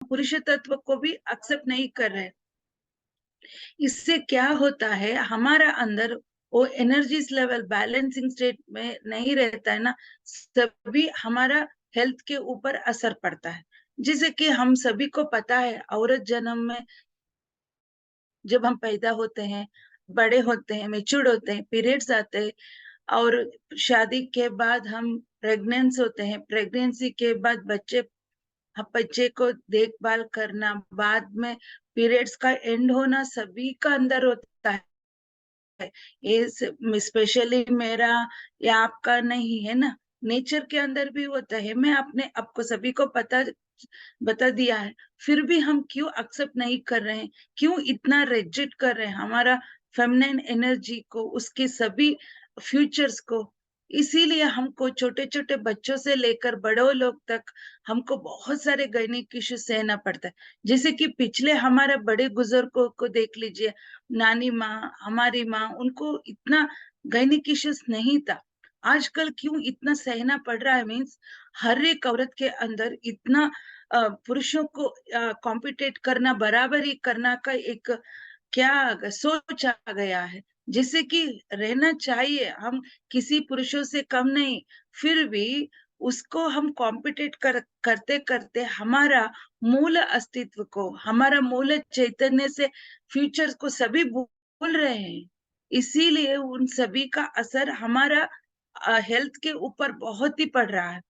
पुरुष तत्व को भी एक्सेप्ट नहीं कर रहे। इससे क्या होता है, हमारा अंदर वो एनर्जीज लेवल बैलेंसिंग स्टेट में नहीं रहता है ना, सभी हमारा हेल्थ के ऊपर असर पड़ता है। जैसे कि हम सभी को पता है, औरत जन्म में जब हम पैदा होते हैं, बड़े होते हैं, मेच्योर होते हैं, पीरियड्स आते हैं, और शादी के बाद हम प्रेग्नेंस होते हैं, प्रेगनेंसी के बाद बच्चे को देखभाल करना, बाद में पीरियड्स का एंड होना, सभी का अंदर होता है। ये स्पेशली मेरा या आपका नहीं है ना, नेचर के अंदर भी होता है। मैं अपने आपको सभी को बता दिया है, फिर भी हम क्यों एक्सेप्ट नहीं कर रहे हैं, क्यों इतना रिजेक्ट कर रहे हैं हमारा फेमिनिन एनर्जी को, उसके सभी फ्यूचर्स को। इसीलिए हमको छोटे छोटे बच्चों से लेकर बड़ों लोग तक हमको बहुत सारे गायनिक इश्यू सहना पड़ता है। जैसे कि पिछले हमारे बड़े बुजुर्गों को देख लीजिए, नानी माँ, हमारी माँ, उनको इतना गायनिक इश्यूज नहीं था। आजकल क्यों इतना सहना पड़ रहा है, मीन्स हर एक औरत के अंदर इतना पुरुषों को कॉम्पिटेट करना, बराबरी करना का एक क्या सोच आ गया है। जिससे कि रहना चाहिए, हम किसी पुरुषों से कम नहीं, फिर भी उसको हम कॉम्पिटेट करते करते हमारा मूल अस्तित्व को, हमारा मूल चैतन्य से फ्यूचर को सभी भूल रहे हैं। इसीलिए उन सभी का असर हमारा हेल्थ के ऊपर बहुत ही पड़ रहा है।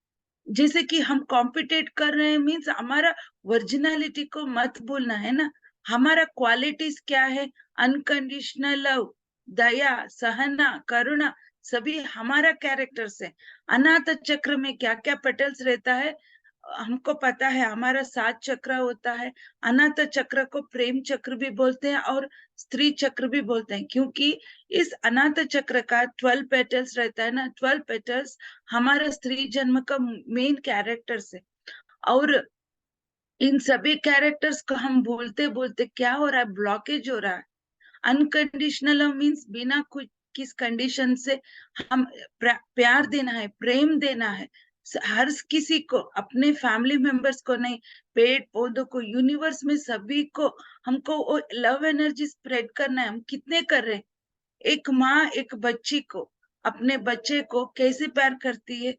जैसे कि हम कॉम्पिटेट कर रहे हैं, मीन्स हमारा ओरिजिनलिटी को मत भूलना है ना। हमारा क्वालिटीज क्या है, अनकंडीशनल लव, दया, सहना, करुणा, सभी हमारा कैरेक्टर्स है। अनाथ चक्र में क्या क्या पेटल्स रहता है, हमको पता है। हमारा 7 चक्र होता है। अनाथ चक्र को प्रेम चक्र भी बोलते हैं और स्त्री चक्र भी बोलते हैं, क्योंकि इस अनाथ चक्र का 12 पेटल्स रहता है ना। 12 पेटल्स हमारा स्त्री जन्म का मेन कैरेक्टर्स है। और इन सभी कैरेक्टर्स को हम बोलते बोलते क्या हो रहा है, ब्लॉकेज हो रहा है। अनकंडीशनल लव मीन्स बिना कुछ किस कंडीशन से हम प्यार देना है, प्रेम देना है हर किसी को, अपने फैमिली मेंबर्स को नहीं, पेड़ पौधों को, यूनिवर्स में सभी को। हमको वो लव एनर्जी स्प्रेड करना है। हम कितने कर रहे हैं? एक माँ एक बच्ची को, अपने बच्चे को कैसे प्यार करती है,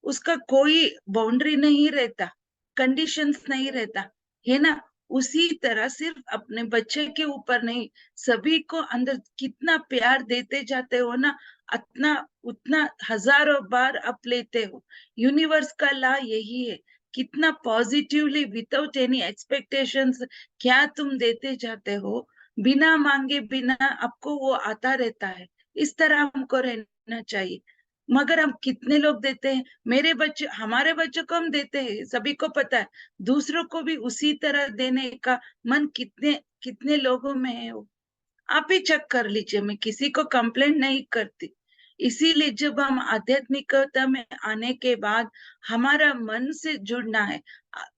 उसका कोई बाउंड्री नहीं रहता, कंडीशंस नहीं रहता, है ना। उसी तरह सिर्फ अपने बच्चे के ऊपर नहीं, सभी को अंदर कितना प्यार देते जाते हो ना, उतना उतना हजारों बार आप लेते हो। यूनिवर्स का लॉ यही है, कितना पॉजिटिवली विदाउट एनी एक्सपेक्टेशंस क्या तुम देते जाते हो, बिना मांगे बिना आपको वो आता रहता है। इस तरह हमको रहना चाहिए। मगर हम कितने लोग देते हैं, मेरे बच्चे, हमारे बच्चों को हम देते हैं, सभी को पता है। दूसरों को भी उसी तरह देने का मन कितने कितने लोगों में है वो, आप ही चेक कर लीजिए। मैं किसी को कंप्लेंट नहीं करती। इसीलिए जब हम आध्यात्मिकता में आने के बाद हमारा मन से जुड़ना है।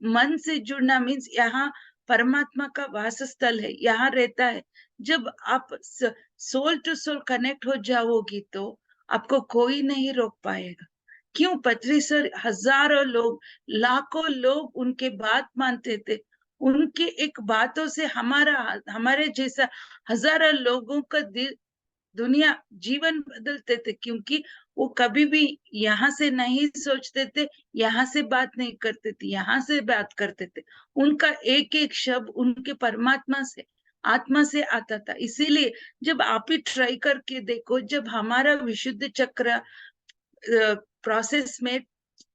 मन से जुड़ना मीन्स यहाँ परमात्मा का वास स्थल है, यहाँ रहता है। जब आप सोल टू सोल कनेक्ट हो जाओगी तो आपको कोई नहीं रोक पाएगा। क्यों, पत्री सर, हजारों लोग, लाखों लोग उनके बात मानते थे। उनके एक बातों से हमारा, हमारे जैसा हजारों लोगों का दिल, दुनिया, जीवन बदलते थे। क्योंकि वो कभी भी यहाँ से नहीं सोचते थे, यहाँ से बात नहीं करते थे, यहाँ से बात करते थे। उनका एक एक शब्द उनके परमात्मा से, आत्मा से आता था। इसीलिए जब आप ही ट्राई करके देखो, जब हमारा विशुद्ध चक्र प्रोसेस में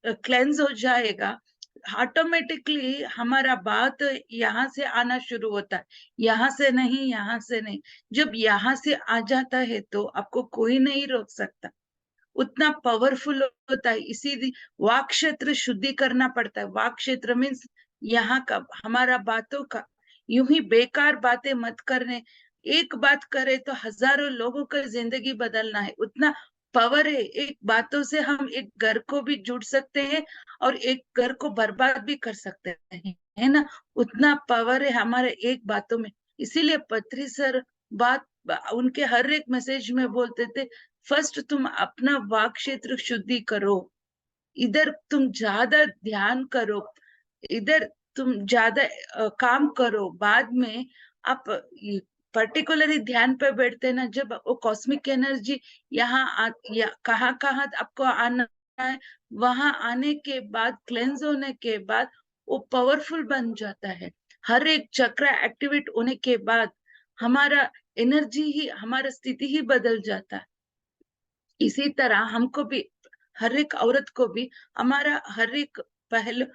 क्लेंज हो जाएगा, ऑटोमेटिकली हमारा बात यहाँ से आना शुरू होता है, यहाँ से नहीं, यहाँ से नहीं। जब यहाँ से आ जाता है तो आपको कोई नहीं रोक सकता, उतना पावरफुल होता है। इसीलिए वाक क्षेत्र शुद्धि करना पड़ता है। वाक क्षेत्र मीन्स यहाँ का हमारा बातों का, यूं ही बेकार बातें मत करने। एक बात करे तो हजारों लोगों का जिंदगी बदलना है, उतना पावर है। एक बातों से हम एक घर को भी जुड़ सकते हैं और एक घर को बर्बाद भी कर सकते हैं, है ना। उतना पावर है हमारे एक बातों में। इसीलिए पत्री सर बात उनके हर एक मैसेज में बोलते थे, फर्स्ट तुम अपना वाक क्षेत्र शुद्धि करो, इधर तुम ज्यादा ध्यान करो, इधर तुम ज्यादा काम करो, बाद में आप पर्टिकुलरली ध्यान पे बैठते हैं ना, जब वो कॉस्मिक एनर्जी या कहाँ कहाँ आपको आना है, वहां आने के बाद क्लेंस होने के बाद वो पावरफुल बन जाता है। हर एक चक्र एक्टिवेट होने के बाद हमारा हमारा स्थिति ही बदल जाता है। इसी तरह हमको भी, हर एक औरत को भी हमारा हर एक पहलू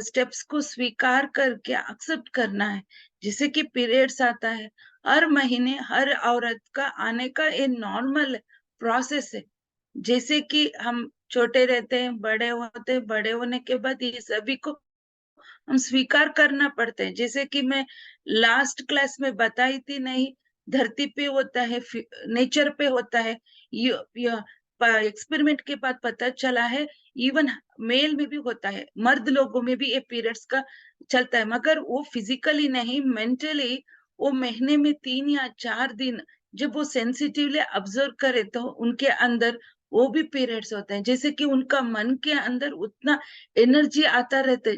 स्टेप्स को स्वीकार करके एक्सेप्ट करना है। जैसे कि पीरियड्स आता है, हर महीने हर औरत का आने का ये नॉर्मल प्रोसेस है। जैसे कि हम छोटे रहते हैं, बड़े होते हैं, बड़े होने के बाद ये सभी को हम स्वीकार करना पड़ता है। जैसे कि मैं लास्ट क्लास में बताई थी नहीं, धरती पे होता है, नेचर पे होता है, एक्सपेरिमेंट के बाद पता चला है इवन मेल में भी होता है, मर्द लोगों में भी ये पीरियड्स का चलता है, मगर वो फिजिकली नहीं, मेंटली वो महीने में 3 या 4 दिन जब वो सेंसिटिवली ऑब्जर्व करे तो उनके अंदर वो भी पीरियड्स होते हैं। जैसे कि उनका मन के अंदर उतना एनर्जी आता रहता है,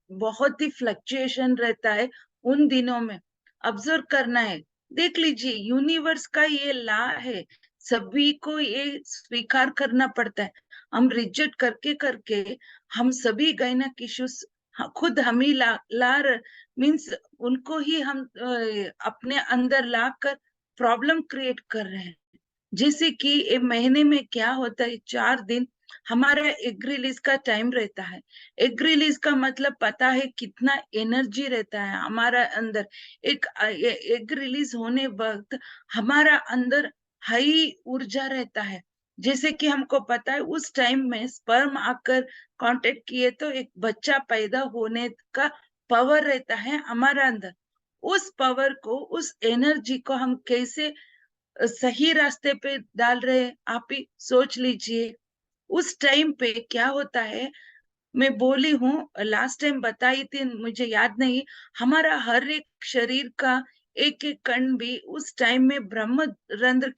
बहुत ही फ्लक्चुएशन रहता है उन दिनों में। ऑब्जर्व करना है, देख लीजिए यूनिवर्स का ये लॉ है, सभी को ये स्वीकार करना पड़ता है। हम रिजेक्ट करके करके हम सभी गायना इश्यूज खुद हम ही ला मीन्स उनको ही हम अपने अंदर ला कर प्रॉब्लम क्रिएट कर रहे हैं। जैसे कि एक महीने में क्या होता है, 4 दिन हमारा एग रिलीज का टाइम रहता है। एग रिलीज का मतलब पता है कितना एनर्जी रहता है हमारा अंदर। एक एग रिलीज होने वक्त हमारा अंदर हाई ऊर्जा रहता है। जैसे कि हमको पता है उस टाइम में स्पर्म आकर कांटेक्ट किए तो एक बच्चा पैदा होने का पावर रहता है हमारा अंदर। उस पावर को, उस एनर्जी को हम कैसे सही रास्ते पे डाल रहे हैं, आप ही सोच लीजिए। उस टाइम पे क्या होता है, मैं बोली हूँ, लास्ट टाइम बताई थी, मुझे याद नहीं, हमारा हर एक शरीर का एक एक कण भी उस टाइम में ब्रह्म रंध्र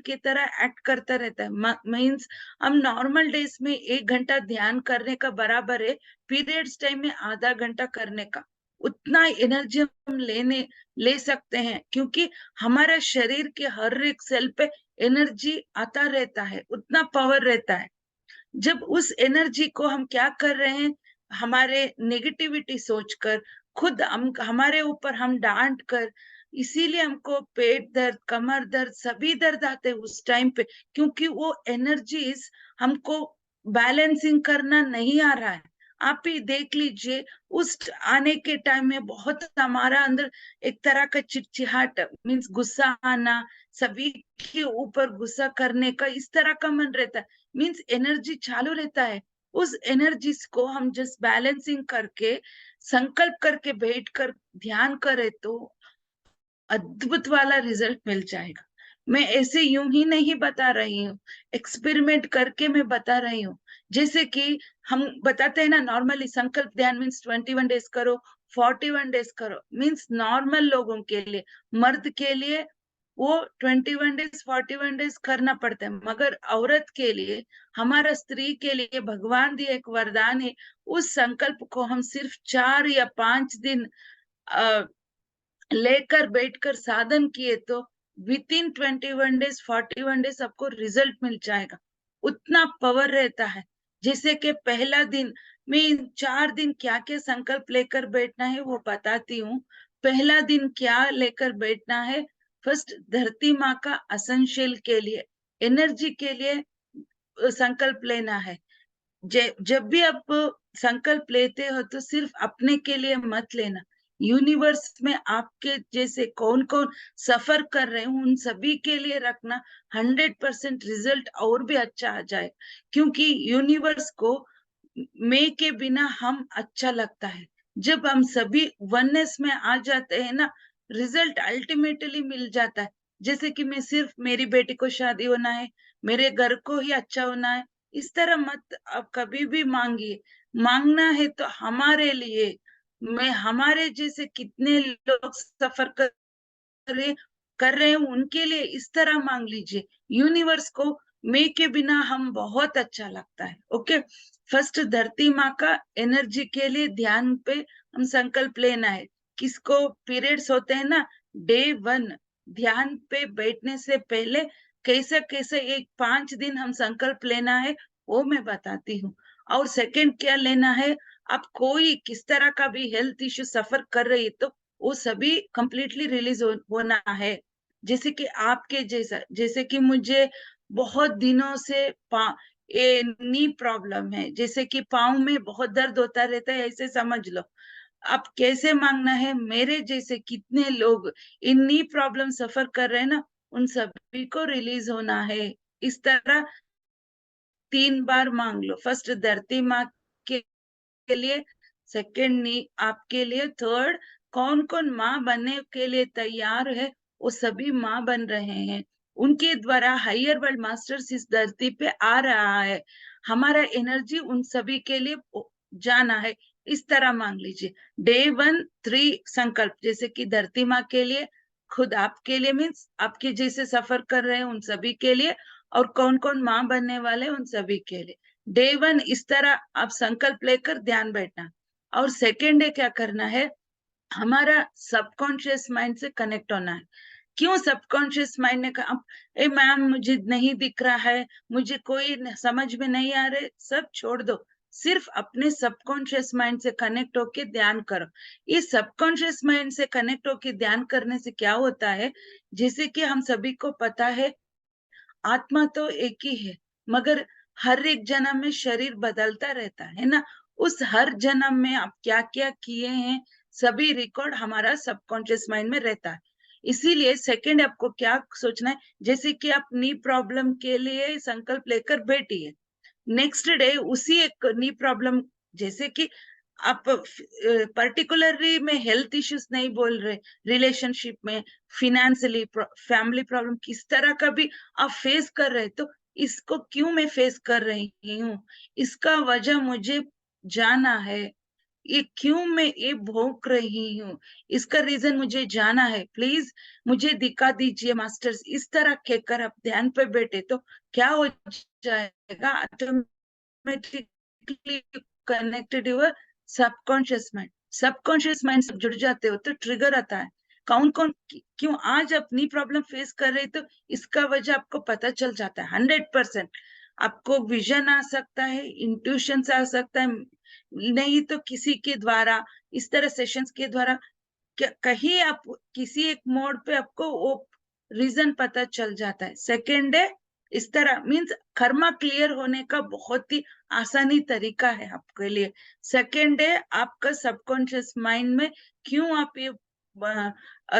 की तरह एक्ट करता रहता है। मीन्स हम नॉर्मल डेज में 1 घंटा ध्यान करने का बराबर है पीरियड्स टाइम में आधा घंटा करने का। उतना एनर्जी हम ले सकते हैं, क्योंकि हमारा शरीर के हर एक सेल पे एनर्जी आता रहता है, उतना पावर रहता है। जब उस एनर्जी को हम क्या कर रहे हैं, हमारे नेगेटिविटी सोचकर, खुद हम हमारे ऊपर हम डांट कर, इसीलिए हमको पेट दर्द, कमर दर्द, सभी दर्द आते हैं उस टाइम पे, क्योंकि वो एनर्जीज हमको बैलेंसिंग करना नहीं आ रहा है। आप ही देख लीजिए, उस आने के टाइम में बहुत हमारा अंदर एक तरह का चिड़चिड़ाहट, मीन्स गुस्सा आना, सभी के ऊपर गुस्सा करने का, इस तरह का मन रहता है। मीन्स एनर्जी चालू रहता है। उस एनर्जीज को हम जस्ट बैलेंसिंग करके, संकल्प करके बैठ कर ध्यान करें तो अद्भुत वाला रिजल्ट मिल जाएगा। मैं ऐसे यूं ही नहीं बता रही हूँ, एक्सपेरिमेंट करके मैं बता रही हूँ। जैसे कि हम बताते हैं ना, नॉर्मली संकल्प ध्यान मीन्स 21 डेज करो, 41 डेज करो, मीन्स नॉर्मल लोगों के लिए, मर्द के लिए वो 21 डेज 41 डेज करना पड़ता है, मगर औरत के लिए, हमारा स्त्री के लिए भगवान दिए एक वरदान है। उस संकल्प को हम सिर्फ 4 या 5 दिन लेकर बैठकर साधन किए तो विद इन 21 डेज 41 डेज आपको रिजल्ट मिल जाएगा। उतना पावर रहता है। जैसे कि पहला दिन, मैं इन 4 दिन क्या क्या संकल्प लेकर बैठना है वो बताती हूँ। पहला दिन क्या लेकर बैठना है, फर्स्ट धरती माँ का असंशील के लिए, एनर्जी के लिए संकल्प लेना है। जब भी आप संकल्प लेते हो तो सिर्फ अपने के लिए मत लेना, यूनिवर्स में आपके जैसे कौन कौन सफर कर रहे हैं उन सभी के लिए रखना। 100% रिजल्ट और भी अच्छा आ जाए, क्योंकि यूनिवर्स को मैं के बिना हम अच्छा लगता है। जब हम सभी वननेस में आ जाते हैं ना, रिजल्ट अल्टीमेटली मिल जाता है। जैसे कि मैं सिर्फ मेरी बेटी को शादी होना है, मेरे घर को ही अच्छा होना है, इस तरह मत आप कभी भी मांगिए। मांगना है तो हमारे लिए, मैं हमारे जैसे कितने लोग सफर कर रहे हैं उनके लिए इस तरह मांग लीजिए। यूनिवर्स को मैं के बिना हम बहुत अच्छा लगता है। ओके, फर्स्ट धरती माँ का एनर्जी के लिए ध्यान पे हम संकल्प लेना है। किसको पीरियड्स होते हैं ना, डे 1 ध्यान पे बैठने से पहले कैसे कैसे एक 5 दिन हम संकल्प लेना है, वो मैं बताती हूँ। और सेकंड क्या लेना है, आप कोई किस तरह का भी हेल्थ इश्यू सफर कर रही है तो वो सभी कंप्लीटली रिलीज होना है। जैसे कि आपके जैसा, जैसे कि मुझे बहुत दिनों से ये नी प्रॉब्लम है, जैसे कि पाँव में बहुत दर्द होता रहता है, ऐसे समझ लो। अब कैसे मांगना है, मेरे जैसे कितने लोग इन नी प्रॉब्लम सफर कर रहे हैं ना, उन सभी को रिलीज होना है। इस तरह 3 बार मांग लो। फर्स्ट धरती माँ के लिए, सेकंड नी आपके लिए, थर्ड कौन कौन माँ बनने के लिए तैयार है, वो सभी माँ बन रहे हैं। उनके द्वारा हायर वर्ल्ड मास्टर्स इस धरती पे आ रहा है। हमारा एनर्जी उन सभी के लिए जाना है। इस तरह मांग लीजिए। डे 1 3 संकल्प, जैसे कि धरती माँ के लिए, खुद आपके लिए, मीन्स आपके जैसे सफर कर रहे हैं उन सभी के लिए, और कौन कौन माँ बनने वाले उन सभी के लिए। डे 1 इस तरह आप संकल्प लेकर ध्यान बैठना। और सेकेंड डे क्या करना है, हमारा सबकॉन्शियस माइंड से कनेक्ट होना है। क्यों सबकॉन्शियस माइंड ने कहा, ए मैम मुझे नहीं दिख रहा है, मुझे कोई समझ में नहीं आ रहे, सब छोड़ दो। सिर्फ अपने सबकॉन्शियस माइंड से कनेक्ट होके ध्यान करो। इस सबकॉन्शियस माइंड से कनेक्ट होके ध्यान करने से क्या होता है, जैसे कि हम सभी को पता है आत्मा तो एक ही है, मगर हर एक जन्म में शरीर बदलता रहता है ना। उस हर जन्म में आप क्या क्या किए हैं, सभी रिकॉर्ड हमारा सबकॉन्शियस माइंड में रहता है। इसीलिए सेकंड आपको क्या सोचना है, जैसे कि आप नी प्रॉब्लम के लिए संकल्प लेकर बैठी है, नेक्स्ट डे उसी एक नी प्रॉब्लम, जैसे कि आप पर्टिकुलरली में हेल्थ इश्यूज नहीं बोल रहे, रिलेशनशिप में, फिनेंशियली, फैमिली प्रॉब्लम किस तरह का भी आप फेस कर रहे, तो इसको क्यों मैं फेस कर रही हूँ, इसका वजह मुझे जाना है। ये क्यों मैं ये भोग रही हूँ, इसका रीजन मुझे जाना है, प्लीज मुझे दिखा दीजिए मास्टर्स। इस तरह कहकर आप ध्यान पे बैठे तो क्या हो जाएगा, automatically connected your subconscious mind. Subconscious mind से जुड़ जाते हो तो ट्रिगर आता है। कौन कौन क्यों आज अपनी प्रॉब्लम फेस कर रहे, तो इसका वजह आपको पता चल जाता है 100%। आपको विजन आ सकता है, इंट्यूशन आ सकता है, नहीं तो किसी के द्वारा, इस तरह सेशंस के द्वारा कहीं आप किसी एक मोड पे आपको वो रीजन पता चल जाता है। सेकेंड है, इस तरह मीन्स कर्मा क्लियर होने का बहुत ही आसानी तरीका है आपके लिए। सेकेंड है, आपका सबकॉन्शियस माइंड में क्यों आप ये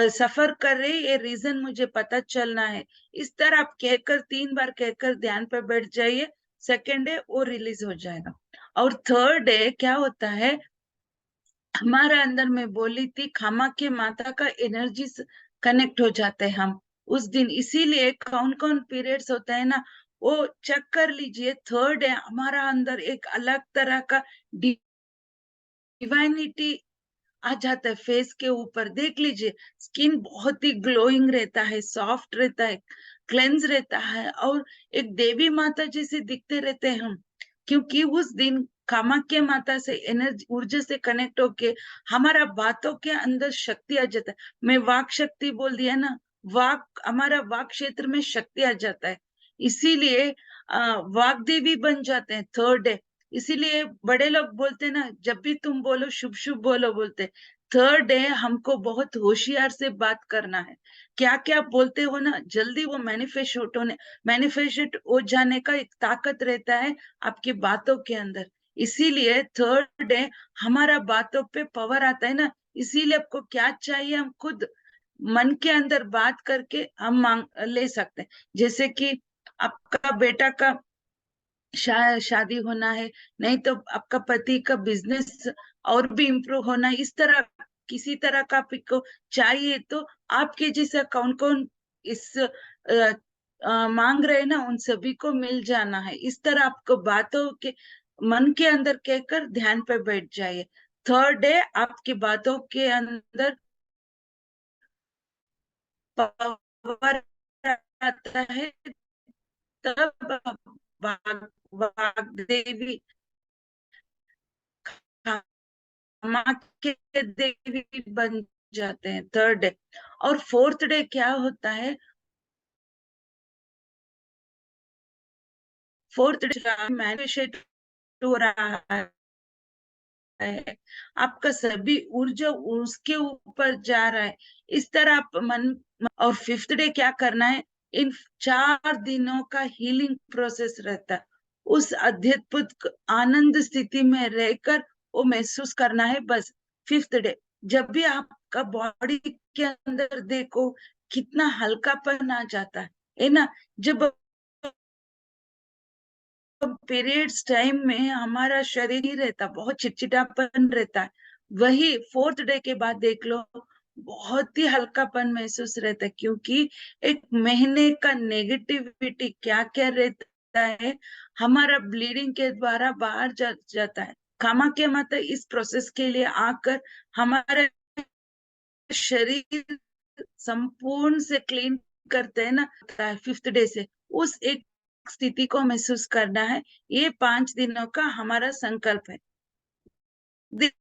सफर कर रहे, ये रीजन मुझे पता चलना है। इस तरह आप कहकर 3 बार कहकर ध्यान पर बैठ जाइए। सेकेंड है वो रिलीज हो जाएगा। और थर्ड है क्या होता है, हमारा अंदर में बोली थी खामा के माता का एनर्जी कनेक्ट हो जाते हैं हम उस दिन। इसीलिए कौन कौन पीरियड्स होता है ना, वो चेक कर लीजिए। थर्ड है, हमारा अंदर एक अलग तरह का डिवाइनिटी आ जाता है फेस के ऊपर। देख लीजिए, स्किन बहुत ही ग्लोइंग रहता है, सॉफ्ट रहता है, क्लेंस रहता है, और एक देवी माता जैसे दिखते रहते हैं हम, क्योंकि उस दिन कामाख्या माता से एनर्जी, ऊर्जा से कनेक्ट होके हमारा बातों के अंदर शक्ति आ जाता है। मैं वाक शक्ति बोल दिया ना, वाक, हमारा वाक क्षेत्र में शक्ति आ जाता है। इसीलिए वाक देवी बन जाते हैं थर्ड डे। इसीलिए बड़े लोग बोलते हैं ना, जब भी तुम बोलो शुभ शुभ बोलो बोलते। थर्ड डे हमको बहुत होशियार से बात करना है। क्या क्या बोलते हो ना, जल्दी वो मैनिफेस्ट हो जाने का एक ताकत रहता है आपकी बातों के अंदर। इसीलिए थर्ड डे हमारा बातों पे पावर आता है ना। इसीलिए आपको क्या चाहिए, हम खुद मन के अंदर बात करके हम मांग ले सकते हैं। जैसे कि आपका बेटा का शादी होना है, नहीं तो आपका पति का बिजनेस और भी इम्प्रूव होना है, इस तरह किसी तरह का आपको चाहिए, तो आपके जैसा कौन कौन इस मांग रहे ना, उन सभी को मिल जाना है। इस तरह आपको बातों के मन के अंदर कहकर ध्यान पे बैठ जाइए। थर्ड डे आपकी बातों के अंदर पावर आता है, तब वाग्देवी, क्षमा के देवी बन जाते हैं 3rd डे। और 4th डे क्या होता है, 4th डे मैनिफेस्ट हो रहा है, आपका सभी ऊर्जा उसके ऊपर जा रहा है, इस तरह आप मन। और 5th डे क्या करना है, इन 4 दिनों का हीलिंग प्रोसेस रहता है, उस अद्भुत आनंद स्थिति में रहकर वो महसूस करना है बस। 5th डे जब भी आपका बॉडी के अंदर देखो कितना हल्कापन आ जाता है ना। जब पीरियड्स टाइम में हमारा शरीर ही रहता, बहुत चिड़चिड़ापन रहता है, वही 4th डे के बाद देख लो बहुत ही हल्कापन महसूस रहता है, क्योंकि एक महीने का नेगेटिविटी क्या क्या रहता है हमारा ब्लीडिंग के द्वारा बाहर जाता है। कामाख्या माता इस प्रोसेस के लिए आकर हमारे शरीर संपूर्ण से क्लीन करते हैं ना 5th डे से, उस एक स्थिति को महसूस करना है। ये 5 दिनों का हमारा संकल्प है। देख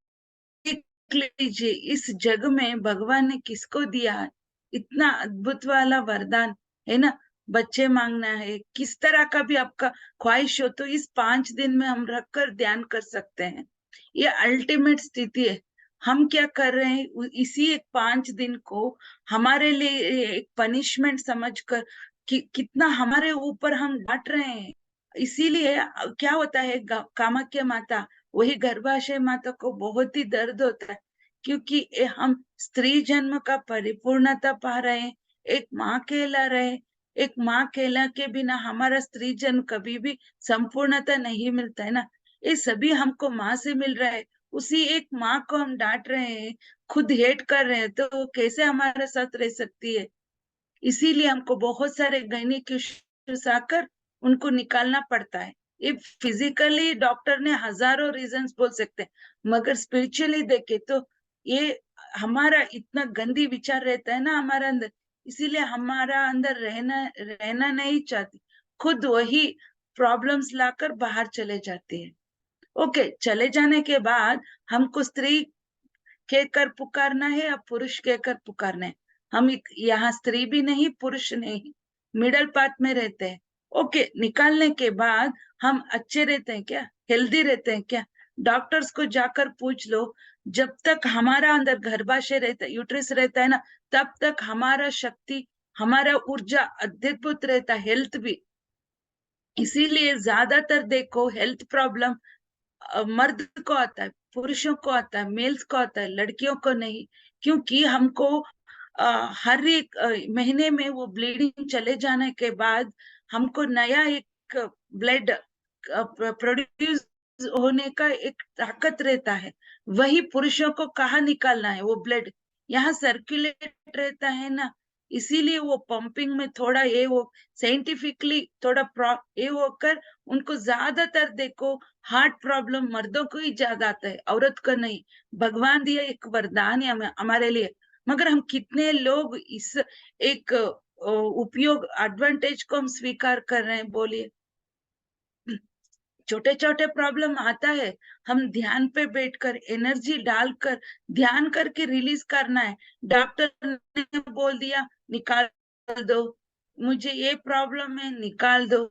लीजिए इस जग में भगवान ने किसको दिया है इतना अद्भुत वाला वरदान, है ना। बच्चे मांगना है, किस तरह का भी आपका ख्वाहिश हो तो इस 5 दिन में हम रखकर ध्यान कर सकते हैं। ये अल्टीमेट स्थिति है। हम क्या कर रहे हैं, इसी एक 5 दिन को हमारे लिए एक पनिशमेंट समझकर कितना हमारे ऊपर हम डांट रहे हैं। इसीलिए क्या होता है, कामाख्या माता, वही गर्भाशय माता को बहुत ही दर्द होता है, क्योंकि हम स्त्री जन्म का परिपूर्णता पा रहे हैं, एक माँ कहला रहे हैं। एक माँ कहला के बिना हमारा स्त्री जन्म कभी भी संपूर्णता नहीं मिलता है ना। ये सभी हमको माँ से मिल रहा है, उसी एक माँ को हम डांट रहे हैं, खुद हेट कर रहे हैं, तो वो कैसे हमारे साथ रह सकती है। इसीलिए हमको बहुत सारे गैनिक इश्यूज आकर उनको निकालना पड़ता है। ये फिजिकली डॉक्टर ने हजारों रीजंस बोल सकते हैं, मगर स्पिरिचुअली देखे तो ये हमारा इतना गंदी विचार रहता है ना हमारा अंदर, इसीलिए हमारा अंदर रहना रहना नहीं चाहती, खुद वही प्रॉब्लम्स लाकर बाहर चले जाती है। ओके, चले जाने के बाद हमको स्त्री कहकर पुकारना है या पुरुष कहकर पुकारना है। हम यहाँ स्त्री भी नहीं पुरुष नहीं, मिडल पाथ में रहते हैं। ओके, निकालने के बाद हम अच्छे रहते हैं क्या, हेल्दी रहते हैं क्या? डॉक्टर्स को जाकर पूछ लो, जब तक हमारा अंदर गर्भाशय रहता है, यूट्रस रहता है ना, तब तक हमारा शक्ति, हमारा ऊर्जा अद्भुत रहता है, हेल्थ भी। इसीलिए ज्यादातर देखो हेल्थ प्रॉब्लम मर्द को आता है, पुरुषों को आता है, मेल्स को आता है, लड़कियों को नहीं। क्योंकि हमको हर एक महीने में वो ब्लीडिंग चले जाने के बाद हमको नया एक ब्लड प्रोड्यूस होने का एक ताकत रहता है, वही पुरुषों को कहाँ निकालना है, वो ब्लड यहाँ सर्कुलेट रहता है ना। इसीलिए वो पंपिंग में थोड़ा ये वो साइंटिफिकली थोड़ा ये होकर उनको ज्यादातर देखो हार्ट प्रॉब्लम मर्दों को ही ज्यादा आता है, औरत को नहीं। भगवान दिया एक वरदान है हमारे लिए, मगर हम कितने लोग इस एक उपयोग एडवांटेज को हम स्वीकार कर रहे हैं, बोलिए। छोटे छोटे प्रॉब्लम आता है, हम ध्यान पे बैठकर एनर्जी डालकर ध्यान करके रिलीज करना है। डॉक्टर ने बोल दिया निकाल दो, मुझे ये प्रॉब्लम है निकाल दो।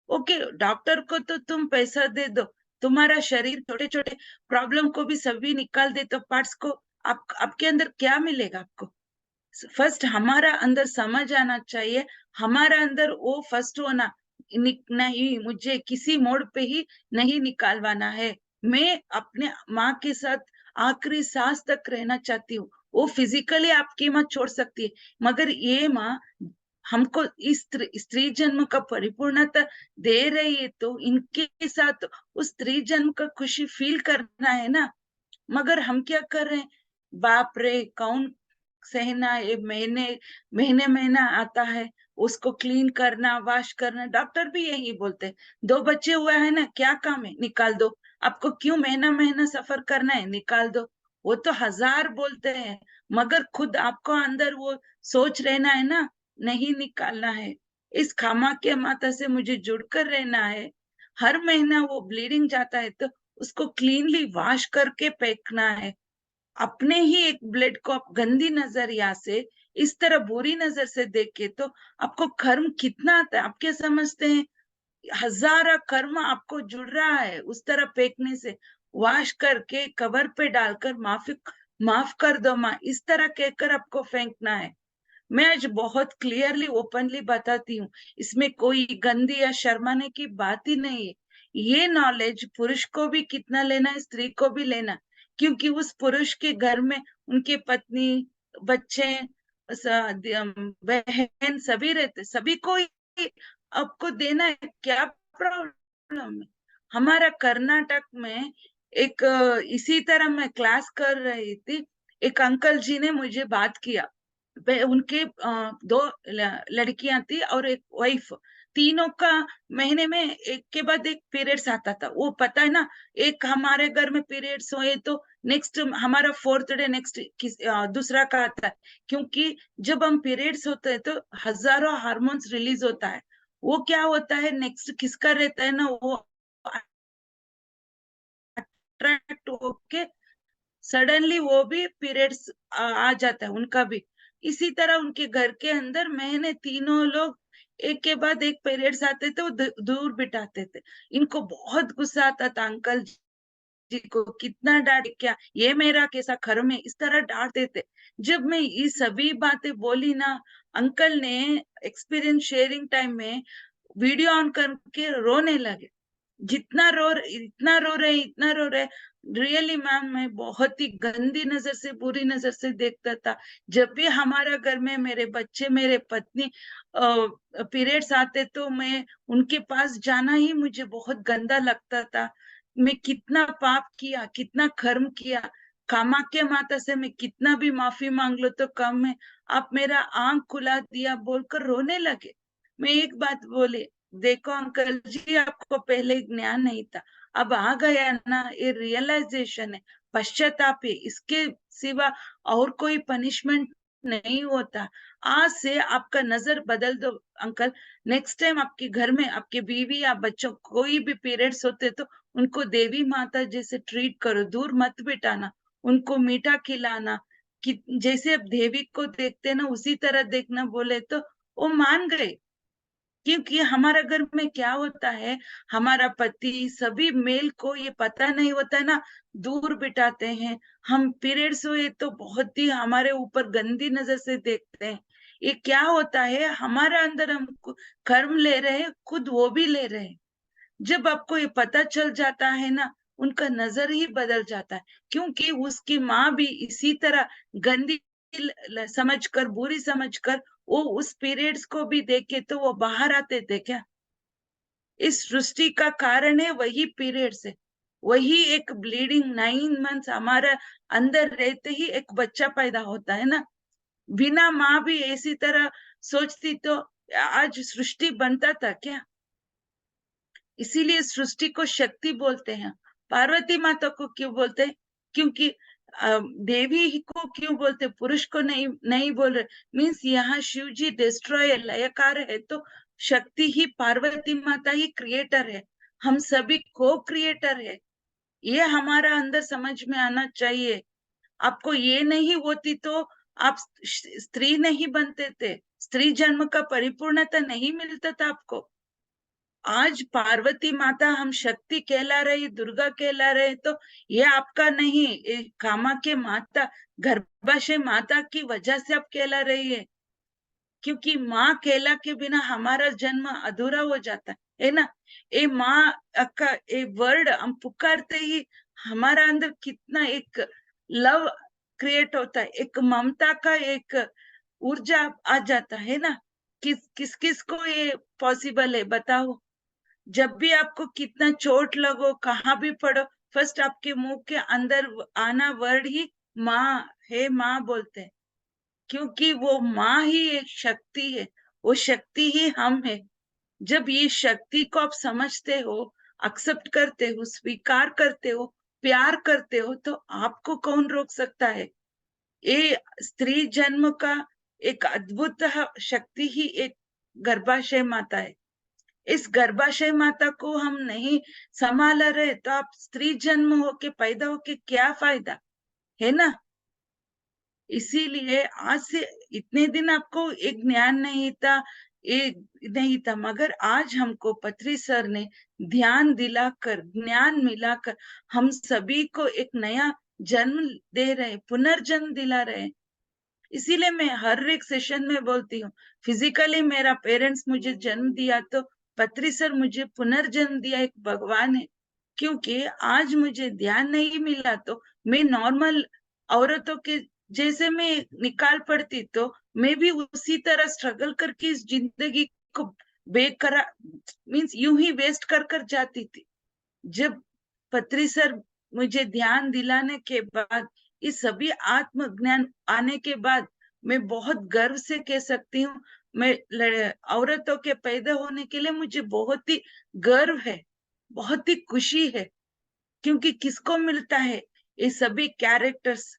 ओके, डॉक्टर को तो तुम पैसा दे दो, तुम्हारा शरीर छोटे छोटे प्रॉब्लम को भी सभी निकाल दे तो पार्ट्स को आपके अंदर क्या मिलेगा आपको? फर्स्ट हमारा अंदर समझ आना चाहिए, हमारा अंदर वो फर्स्ट होना। नहीं, मुझे किसी मोड़ पे ही नहीं निकालवाना है, मैं अपने माँ के साथ आखिरी सांस तक रहना चाहती हूँ। वो फिजिकली आपकी माँ छोड़ सकती है, मगर ये माँ हमको इस स्त्री जन्म का परिपूर्णता दे रही है, तो इनके साथ उस स्त्री जन्म का खुशी फील करना है ना। मगर हम क्या कर रहे हैं, बाप रे कौन सहना, ये महीने महीने महीना आता है, उसको क्लीन करना वॉश करना, डॉक्टर भी यही बोलते हैं। 2 बच्चे हुआ है ना, क्या काम है, निकाल दो। आपको क्यों महीना महीना सफर करना है, निकाल दो। वो तो हजार बोलते हैं, मगर खुद आपको अंदर वो सोच रहना है ना, नहीं निकालना है। इस कामाख्या माता से मुझे जुड़कर रहना है। हर महीना वो ब्लीडिंग जाता है तो उसको क्लीनली वॉश करके फेंकना है। अपने ही एक ब्लड को आप गंदी नजरिया से इस तरह बुरी नजर से देखे तो आपको कर्म कितना आता है। आप क्या समझते हैं? हजारा कर्म आपको जुड़ रहा है उस तरह फेंकने से। वॉश करके कवर पे डालकर माफ कर दो माँ, इस तरह कहकर आपको फेंकना है। मैं आज बहुत क्लियरली ओपनली बताती हूँ, इसमें कोई गंदी या शर्माने की बात ही नहीं है। ये नॉलेज पुरुष को भी कितना लेना है, स्त्री को भी लेना, क्योंकि उस पुरुष के घर में उनके पत्नी, बच्चे, बहन सभी रहते, सभी को ही आपको देना है। क्या प्रॉब्लम है? हमारा कर्नाटक में एक इसी तरह मैं क्लास कर रही थी, एक अंकल जी ने मुझे बात किया। उनके दो लड़कियां थी और एक वाइफ, तीनों का महीने में एक के बाद एक पीरियड्स आता था। वो पता है ना, एक हमारे घर में पीरियड्स हुए तो नेक्स्ट हमारा फोर्थ डे नेक्स्ट दूसरा का आता है। क्योंकि जब हम पीरियड्स होते हैं तो हजारों हार्मोन्स रिलीज होता है। वो क्या होता है, नेक्स्ट किसका रहता है ना, वो अट्रैक्ट होके सडनली वो भी पीरियड्स आ जाता है उनका भी। इसी तरह उनके घर के अंदर महीने तीनों लोग एक के बाद एक पीरियड्स आते थे, वो दूर बिठाते थे। इनको बहुत गुस्सा आता था अंकल जी को, कितना डांट, क्या ये मेरा कैसा कर्म है, इस तरह डांटते थे। जब मैं ये सभी बातें बोली ना, अंकल ने एक्सपीरियंस शेयरिंग टाइम में वीडियो ऑन करके रोने लगे। इतना रो रहे, इतना रो रहे। रियली मैम, मैं बहुत ही गंदी नजर से, बुरी नजर से देखता था। जब भी हमारा घर में मेरे बच्चे, मेरे पत्नी पीरियड्स आते तो मैं उनके पास जाना ही मुझे बहुत गंदा लगता था। मैं कितना पाप किया, कितना कर्म किया। कामाख्या माता से मैं कितना भी माफी मांग लो तो कम है। आप मेरा आंख खुला दिया बोलकर रोने लगे। मैं एक बात बोली, देखो अंकल जी, आपको पहले ज्ञान नहीं था, अब आ गया ना, ये रियलाइजेशन है, पश्चाताप है, इसके सिवा और कोई पनिशमेंट नहीं होता। आज से आपका नजर बदल दो अंकल। नेक्स्ट टाइम आपके घर में आपके बीवी या बच्चों कोई भी पीरियड्स होते तो उनको देवी माता जैसे ट्रीट करो, दूर मत बिठाना, उनको मीठा खिलाना, कि जैसे अब देवी को देखते ना उसी तरह देखना बोले तो वो मान गए। क्योंकि हमारा घर में क्या होता है, हमारा पति सभी मेल को ये पता नहीं होता है ना, दूर बिठाते हैं। हम पीरियड्स हुए तो बहुत ही हमारे ऊपर गंदी नजर से देखते हैं। ये क्या होता है, हमारा अंदर हम कर्म ले रहे हैं, खुद वो भी ले रहे हैं। जब आपको ये पता चल जाता है ना, उनका नजर ही बदल जाता है। क्योंकि उसकी माँ भी इसी तरह गंदी समझकर, बुरी समझकर वो उस पीरियड्स को भी देखे तो वो बाहर आते थे क्या? इस सृष्टि का कारण है वही पीरियड्स है। वही एक ब्लीडिंग 9 मंथ्स हमारा अंदर रहते ही एक बच्चा पैदा होता है ना। बिना माँ भी ऐसी तरह सोचती तो आज सृष्टि बनता था क्या? इसीलिए सृष्टि को शक्ति बोलते हैं। पार्वती माता को क्यों बोलते हैं? क्योंकि देवी को क्यों बोलते, पुरुष को नहीं नहीं बोल रहे? मीन्स यहाँ शिव जी डिस्ट्रॉय लयकार है तो शक्ति ही पार्वती माता ही क्रिएटर है। हम सभी को क्रिएटर है। ये हमारा अंदर समझ में आना चाहिए। आपको ये नहीं होती तो आप स्त्री नहीं बनते थे, स्त्री जन्म का परिपूर्णता नहीं मिलता था आपको। आज पार्वती माता हम शक्ति कहला रहे, दुर्गा कहला रहे तो ये आपका नहीं, ये कामाख्या माता, गर्भाशय माता की वजह से आप कहला रही है। क्योंकि माँ कहला के बिना हमारा जन्म अधूरा हो जाता है ना। ये माँ का ये वर्ड हम पुकारते ही हमारा अंदर कितना एक लव क्रिएट होता है, एक ममता का एक ऊर्जा आ जाता है ना। किस किस को ये पॉसिबल है बताओ? जब भी आपको कितना चोट लगो, कहाँ भी पड़ो, फर्स्ट आपके मुंह के अंदर आना वर्ड ही माँ है, माँ बोलते हैं। क्योंकि वो माँ ही एक शक्ति है, वो शक्ति ही हम है। जब ये शक्ति को आप समझते हो, एक्सेप्ट करते हो, स्वीकार करते हो, प्यार करते हो, तो आपको कौन रोक सकता है? ये स्त्री जन्म का एक अद्भुत शक्ति ही एक गर्भाशय माता है। इस गर्भाशय माता को हम नहीं संभाल रहे तो आप स्त्री जन्म होके पैदा होके क्या फायदा, है ना। इसीलिए आज से इतने दिन आपको एक ज्ञान नहीं था, एक नहीं था, मगर आज हमको पत्री सर ने ध्यान दिलाकर, ज्ञान मिलाकर हम सभी को एक नया जन्म दे रहे, पुनर्जन्म दिला रहे। इसीलिए मैं हर एक सेशन में बोलती हूँ, फिजिकली मेरा पेरेंट्स मुझे जन्म दिया तो पत्री सर मुझे पुनर्जन्म दिया एक भगवान है। क्योंकि आज मुझे ध्यान नहीं मिला तो मैं नॉर्मल औरतों के जैसे मैं निकाल पड़ती, तो मैं भी उसी तरह स्ट्रगल करके इस जिंदगी को बेकरा मीन्स यूं ही वेस्ट कर कर जाती थी। जब पत्री सर मुझे ध्यान दिलाने के बाद, इस सभी आत्मज्ञान आने के बाद, मैं बहुत गर्व से कह सकती हूँ, मैं औरतों के पैदा होने के लिए मुझे बहुत ही गर्व है, बहुत ही खुशी है। क्योंकि किसको मिलता है ये सभी कैरेक्टर्स।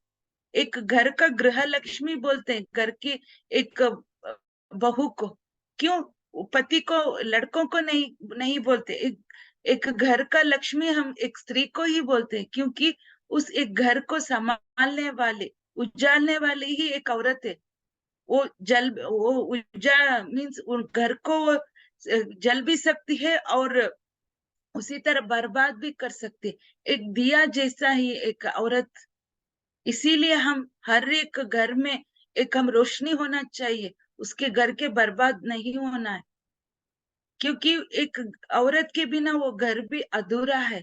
एक घर का गृह लक्ष्मी बोलते हैं, घर की एक बहू को। क्यों पति को, लड़कों को नहीं नहीं बोलते। एक घर का लक्ष्मी हम एक स्त्री को ही बोलते हैं, क्योंकि उस एक घर को संभालने वाले, उजालने वाली ही एक औरत है। वो उजा मीन्स उन घर को जल भी सकती है और उसी तरह बर्बाद भी कर सकती है। एक दिया जैसा ही एक औरत। इसीलिए हम हर एक घर में एक हम रोशनी होना चाहिए, उसके घर के बर्बाद नहीं होना है। क्योंकि एक औरत के बिना वो घर भी अधूरा है।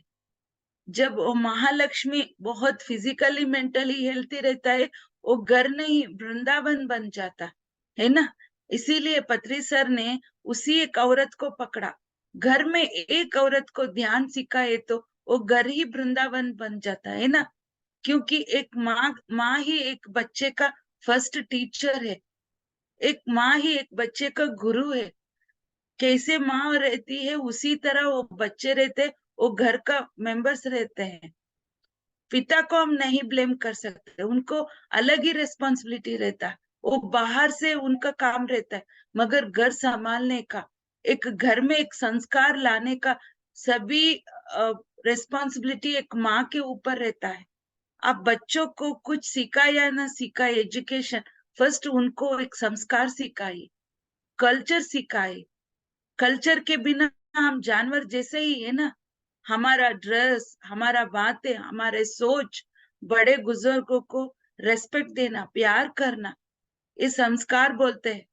जब वो महालक्ष्मी बहुत फिजिकली मेंटली हेल्थी रहता है, वो घर नहीं वृंदावन बन जाता है ना। इसीलिए पत्री सर ने उसी एक औरत को पकड़ा। घर में एक औरत को ध्यान सिखाए तो वो घर ही वृंदावन बन जाता है ना। क्योंकि एक माँ ही एक बच्चे का फर्स्ट टीचर है। एक माँ ही एक बच्चे का गुरु है। कैसे माँ रहती है उसी तरह वो बच्चे रहते, वो घर का मेंबर्स रहते हैं। पिता को हम नहीं ब्लेम कर सकते, उनको अलग ही रिस्पॉन्सिबिलिटी रहता है, वो बाहर से उनका काम रहता है। मगर घर संभालने का, एक घर में एक संस्कार लाने का सभी रिस्पॉन्सिबिलिटी एक माँ के ऊपर रहता है। आप बच्चों को कुछ सिखाए या ना सिखाए, एजुकेशन फर्स्ट उनको एक संस्कार सिखाइए, कल्चर सिखाइए। कल्चर के बिना हम जानवर जैसे ही है ना। हमारा ड्रेस, हमारा बातें, हमारे सोच, बड़े बुजुर्गों को रेस्पेक्ट देना, प्यार करना, ये संस्कार बोलते हैं।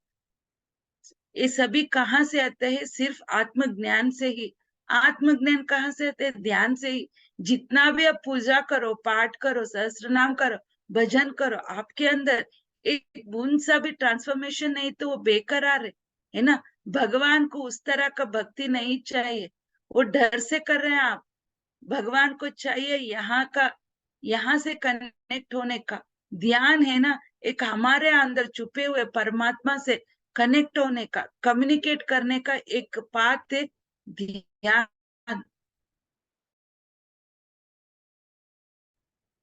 ये सभी कहाँ से आते हैं? सिर्फ आत्मज्ञान से ही। आत्मज्ञान कहाँ से आते हैं? ध्यान से ही। जितना भी आप पूजा करो, पाठ करो, सहस्त्र नाम करो, भजन करो, आपके अंदर एक बूंद सा भी ट्रांसफॉर्मेशन नहीं तो वो बेकरार है ना। भगवान को उस तरह का भक्ति नहीं चाहिए, वो डर से कर रहे हैं आप। भगवान को चाहिए यहाँ से कनेक्ट होने का ध्यान है ना। एक हमारे अंदर छुपे हुए परमात्मा से कनेक्ट होने का, कम्युनिकेट करने का एक पाथ है ध्यान।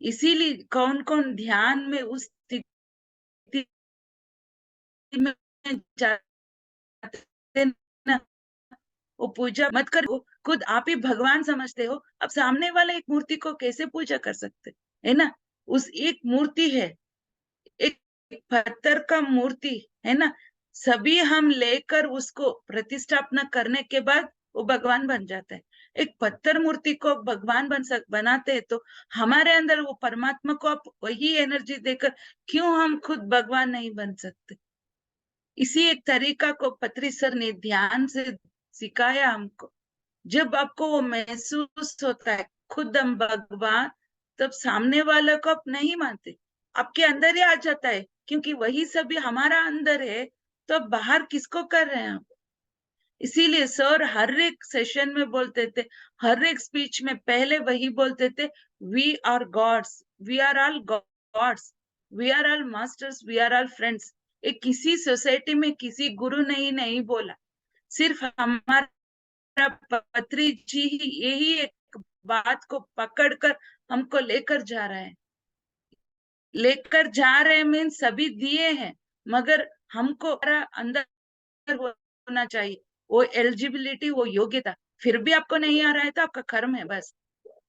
इसीलिए कौन कौन ध्यान में उस स्थिति में जाते ना, वो पूजा मत कर, खुद आप ही भगवान समझते हो। अब सामने वाले एक मूर्ति को कैसे पूजा कर सकते है ना। उस एक मूर्ति है, एक पत्थर का मूर्ति है ना। सभी हम लेकर उसको प्रतिष्ठापना करने के बाद वो भगवान बन जाता है। एक पत्थर मूर्ति को भगवान बनाते हैं तो हमारे अंदर वो परमात्मा को आप वही एनर्जी देकर क्यों हम खुद भगवान नहीं बन सकते। इसी एक तरीका को पत्री सर ने ध्यान से सिखाया हमको। जब आपको वो महसूस होता है खुद हम भगवान, तब सामने वाले को आप नहीं मानते, आपके अंदर ही आ जाता है। क्योंकि वही सभी हमारा अंदर है, तो अब बाहर किसको कर रहे हैं आप। इसीलिए सर हर एक सेशन में बोलते थे, हर एक स्पीच में पहले वही बोलते थे, we are gods, we are all gods, we are all masters, we are all friends. एक किसी सोसाइटी में किसी गुरु नहीं बोला, सिर्फ हमारा पत्री जी ही यही एक बात को पकड़कर हमको लेकर जा रहे हैं मीन सभी दिए हैं, मगर हमको अंदर होना चाहिए, वो एलिजिबिलिटी, वो योग्यता। फिर भी आपको नहीं आ रहा है तो आपका कर्म है बस।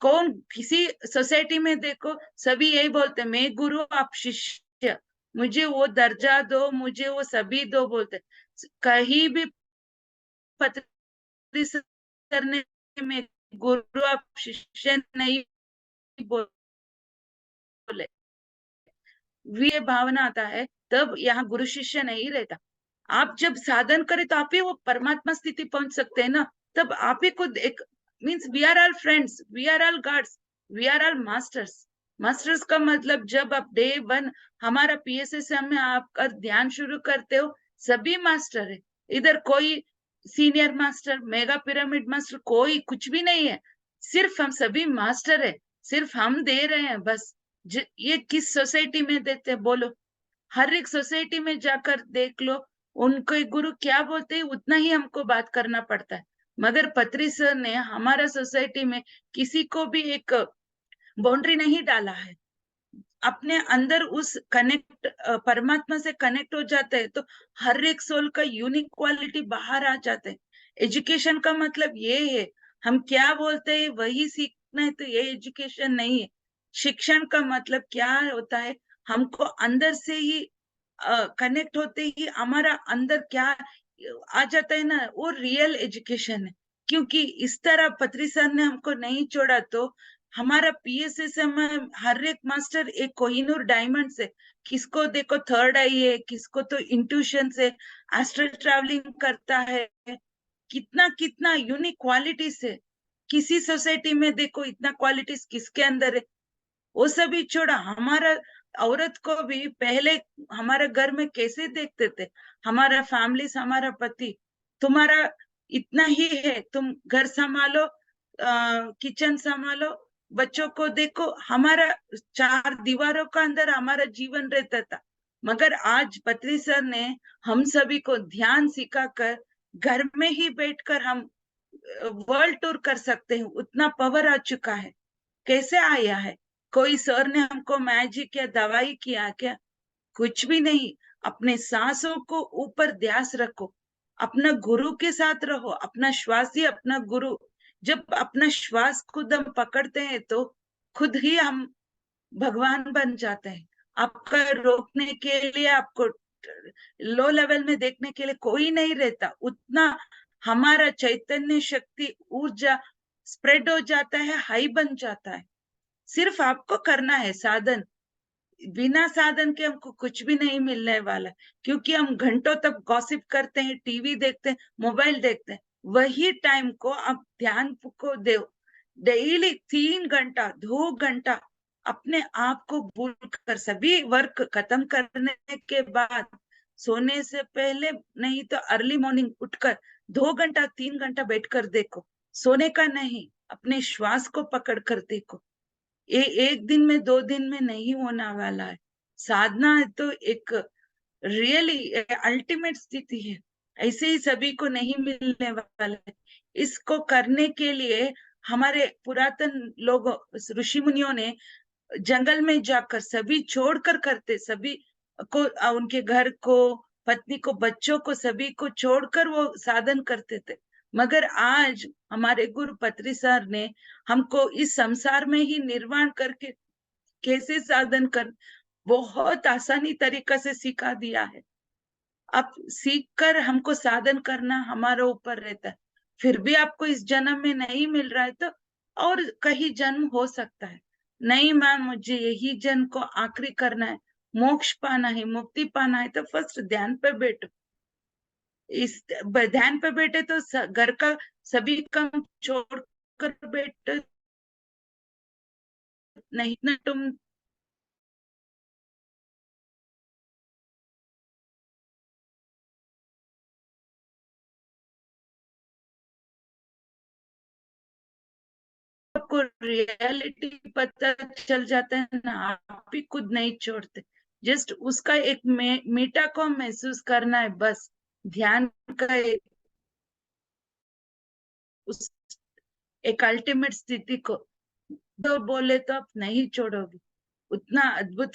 कौन किसी सोसाइटी में देखो, सभी यही बोलते, मैं गुरु आप शिष्य, मुझे वो दर्जा दो, मुझे वो सभी दो बोलते। कहीं भी पत्री करने में गुरु आप शिष्य नहीं बोले, ये भावना आता है, तब यहाँ गुरु शिष्य नहीं रहता। आप जब साधन करें तो आप ही वो परमात्मा स्थिति पहुंच सकते हैं ना। तब आप ही खुद एक means we are all friends, we are all gods, we are all masters. Masters का मतलब जब आप डे वन हमारा पीएसएसएम में आपका ध्यान शुरू करते हो, सभी मास्टर है। इधर कोई senior master, mega pyramid master, कोई कुछ भी नहीं है। सिर्फ हम सभी मास्टर है, सिर्फ हम दे रहे हैं बस। ये किस सोसाइटी में देते हैं बोलो? हर एक सोसाइटी में जाकर देख लो, उनके गुरु क्या बोलते हैं उतना ही हमको बात करना पड़ता है। मगर पत्री सर ने हमारा सोसाइटी में किसी को भी एक बाउंड्री नहीं डाला है। अपने अंदर उस कनेक्ट परमात्मा से कनेक्ट हो जाते हैं तो हर एक सोल का यूनिक क्वालिटी बाहर आ जाते हैं। एजुकेशन का मतलब ये है, हम क्या बोलते हैं वही सीखना है, तो ये एजुकेशन नहीं है। शिक्षण का मतलब क्या होता है, हमको अंदर से ही कनेक्ट होते ही हमारा अंदर क्या आ जाता है ना, वो रियल एजुकेशन है। क्योंकि इस तरह पत्री सर ने हमको नहीं छोड़ा तो हमारा पीएसएसएम में हर एक मास्टर एक कोहिनूर डायमंड से, किसको देखो थर्ड आई है, किसको तो इंट्यूशन से एस्ट्रल ट्रैवलिंग करता है, कितना कितना यूनिक क्वालिटीज है। किसी सोसाइटी में देखो इतना क्वालिटीज किसके अंदर है? वो सभी छोड़ा, हमारा औरत को भी पहले हमारे घर में कैसे देखते थे, हमारा फैमिली, हमारा पति, तुम्हारा इतना ही है, तुम घर संभालो, किचन संभालो, बच्चों को देखो, हमारा चार दीवारों का अंदर हमारा जीवन रहता था। मगर आज पत्री सर ने हम सभी को ध्यान सिखाकर घर में ही बैठकर हम वर्ल्ड टूर कर सकते हैं, उतना पावर आ चुका है। कैसे आया है? कोई सर ने हमको मैजिक या दवाई किया क्या? कुछ भी नहीं। अपने सांसों को ऊपर ध्यास रखो, अपना गुरु के साथ रहो, अपना श्वास ही अपना गुरु। जब अपना श्वास खुद हम पकड़ते हैं तो खुद ही हम भगवान बन जाते हैं। आपका रोकने के लिए, आपको लो लेवल में देखने के लिए कोई नहीं रहता। उतना हमारा चैतन्य शक्ति ऊर्जा स्प्रेड हो जाता है, हाई बन जाता है। सिर्फ आपको करना है साधन। बिना साधन के हमको कुछ भी नहीं मिलने वाला, क्योंकि हम घंटों तक गॉसिप करते हैं, टीवी देखते हैं, मोबाइल देखते हैं। वही टाइम को आप ध्यान को दो। डेली 3 घंटा 2 घंटा अपने आप को भूल कर, सभी वर्क खत्म करने के बाद, सोने से पहले नहीं तो अर्ली मॉर्निंग उठकर 2 घंटा 3 घंटा बैठकर देखो। सोने का नहीं, अपने श्वास को पकड़ कर देखो। ये एक दिन में 2 दिन में नहीं होने वाला है। साधना है तो एक रियली अल्टीमेट स्थिति है, ऐसे ही सभी को नहीं मिलने वाला है। इसको करने के लिए हमारे पुरातन लोग, ऋषि मुनियों ने जंगल में जाकर सभी छोड़कर करते, सभी को उनके घर को, पत्नी को, बच्चों को, सभी को छोड़कर वो साधन करते थे। मगर आज हमारे गुरु पत्री सर ने हमको इस संसार में ही निर्वाण करके कैसे साधन कर, बहुत आसानी तरीका से सिखा दिया है। अब सीख कर हमको साधन करना हमारे ऊपर रहता है। फिर भी आपको इस जन्म में नहीं मिल रहा है तो और कहीं जन्म हो सकता है। नहीं मैम, मुझे यही जन्म को आखिरी करना है, मोक्ष पाना है, मुक्ति पाना है, तो फर्स्ट ध्यान पे बैठो। इस ध्यान पे बैठे तो घर का सभी काम छोड़ कर बैठो, नहीं ना तुम आपको रियलिटी पता चल जाता है ना, आप भी खुद नहीं छोड़ते। जस्ट उसका एक मीठा को महसूस करना है बस। ध्यान का उस एक अल्टीमेट स्थिति को तो बोले तो आप नहीं छोड़ोगे। उतना अद्भुत